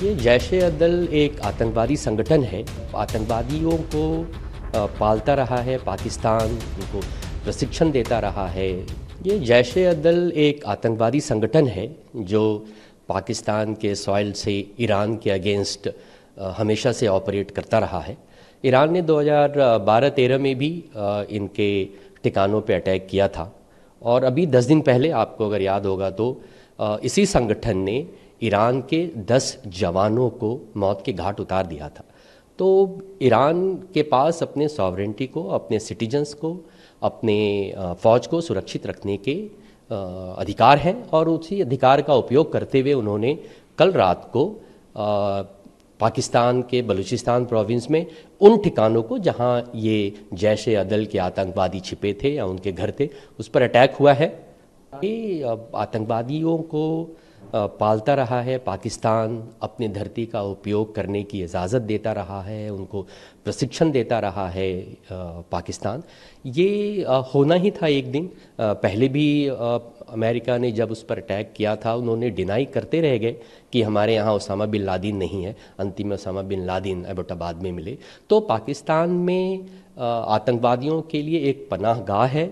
ये जैश-ए-दल एक आतंकवादी संगठन है। आतंकवादियों को पालता रहा है पाकिस्तान, उनको प्रशिक्षण देता रहा है। ये जैश-ए-दल एक आतंकवादी संगठन है जो पाकिस्तान के सॉइल से ईरान के अगेंस्ट हमेशा से ऑपरेट करता रहा है। ईरान ने 2012-13 में भी इनके ठिकानों पे अटैक किया था और अभी 10 दिन पहले, आपको अगर याद होगा तो, इसी संगठन ने ईरान के 10 जवानों को मौत के घाट उतार दिया था। तो ईरान के पास अपने सॉवरेंटी को, अपने सिटीजन्स को, अपने फ़ौज को सुरक्षित रखने के अधिकार हैं और उसी अधिकार का उपयोग करते हुए उन्होंने कल रात को पाकिस्तान के बलूचिस्तान प्रोविंस में उन ठिकानों को जहां ये जैश-ए-दल के आतंकवादी छिपे थे या उनके घर थे, उस पर अटैक हुआ है। ये आतंकवादियों को पालता रहा है पाकिस्तान, अपनी धरती का उपयोग करने की इजाज़त देता रहा है, उनको प्रशिक्षण देता रहा है पाकिस्तान। ये होना ही था एक दिन। पहले भी अमेरिका ने जब उस पर अटैक किया था, उन्होंने डिनाई करते रह गए कि हमारे यहाँ ओसामा बिन लादेन नहीं है। अंतिम ओसामा बिन लादेन एबोटाबाद में मिले। तो पाकिस्तान में आतंकवादियों के लिए एक पनाहगाह है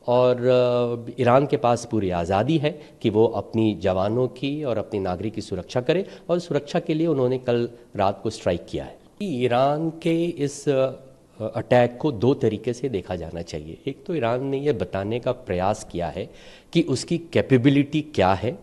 और ईरान के पास पूरी आज़ादी है कि वो अपनी जवानों की और अपने नागरिक की सुरक्षा करे, और सुरक्षा के लिए उन्होंने कल रात को स्ट्राइक किया है। ईरान के इस अटैक को दो तरीके से देखा जाना चाहिए। एक तो ईरान ने यह बताने का प्रयास किया है कि उसकी कैपेबिलिटी क्या है,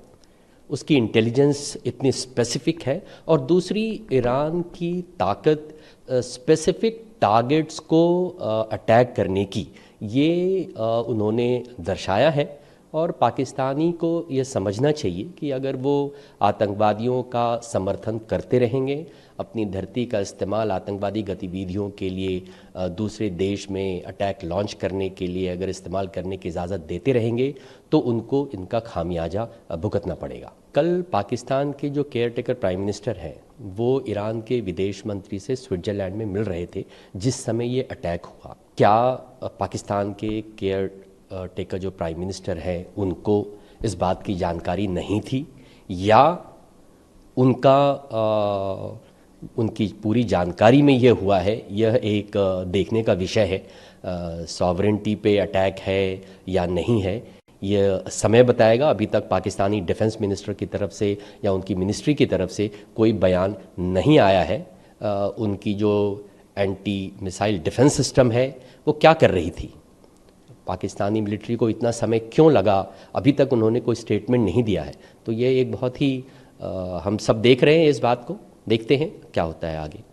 उसकी इंटेलिजेंस इतनी स्पेसिफिक है, और दूसरी ईरान की ताकत स्पेसिफिक टारगेट्स को अटैक करने की, ये उन्होंने दर्शाया है। और पाकिस्तानी को ये समझना चाहिए कि अगर वो आतंकवादियों का समर्थन करते रहेंगे, अपनी धरती का इस्तेमाल आतंकवादी गतिविधियों के लिए दूसरे देश में अटैक लॉन्च करने के लिए अगर इस्तेमाल करने की इजाज़त देते रहेंगे, तो उनको इनका खामियाजा भुगतना पड़ेगा। कल पाकिस्तान के जो केयर टेकर प्राइम मिनिस्टर हैं, वो ईरान के विदेश मंत्री से स्विट्ज़रलैंड में मिल रहे थे जिस समय ये अटैक हुआ। क्या पाकिस्तान के केयर टेकर जो प्राइम मिनिस्टर हैं उनको इस बात की जानकारी नहीं थी, या उनकी पूरी जानकारी में ये हुआ है? यह एक देखने का विषय है। सॉवरेंटी पे अटैक है या नहीं है, यह समय बताएगा। अभी तक पाकिस्तानी डिफेंस मिनिस्टर की तरफ से या उनकी मिनिस्ट्री की तरफ से कोई बयान नहीं आया है। उनकी जो एंटी मिसाइल डिफेंस सिस्टम है वो क्या कर रही थी, पाकिस्तानी मिलिट्री को इतना समय क्यों लगा, अभी तक उन्होंने कोई स्टेटमेंट नहीं दिया है। तो ये एक बहुत ही हम सब देख रहे हैं इस बात को, देखते हैं क्या होता है आगे।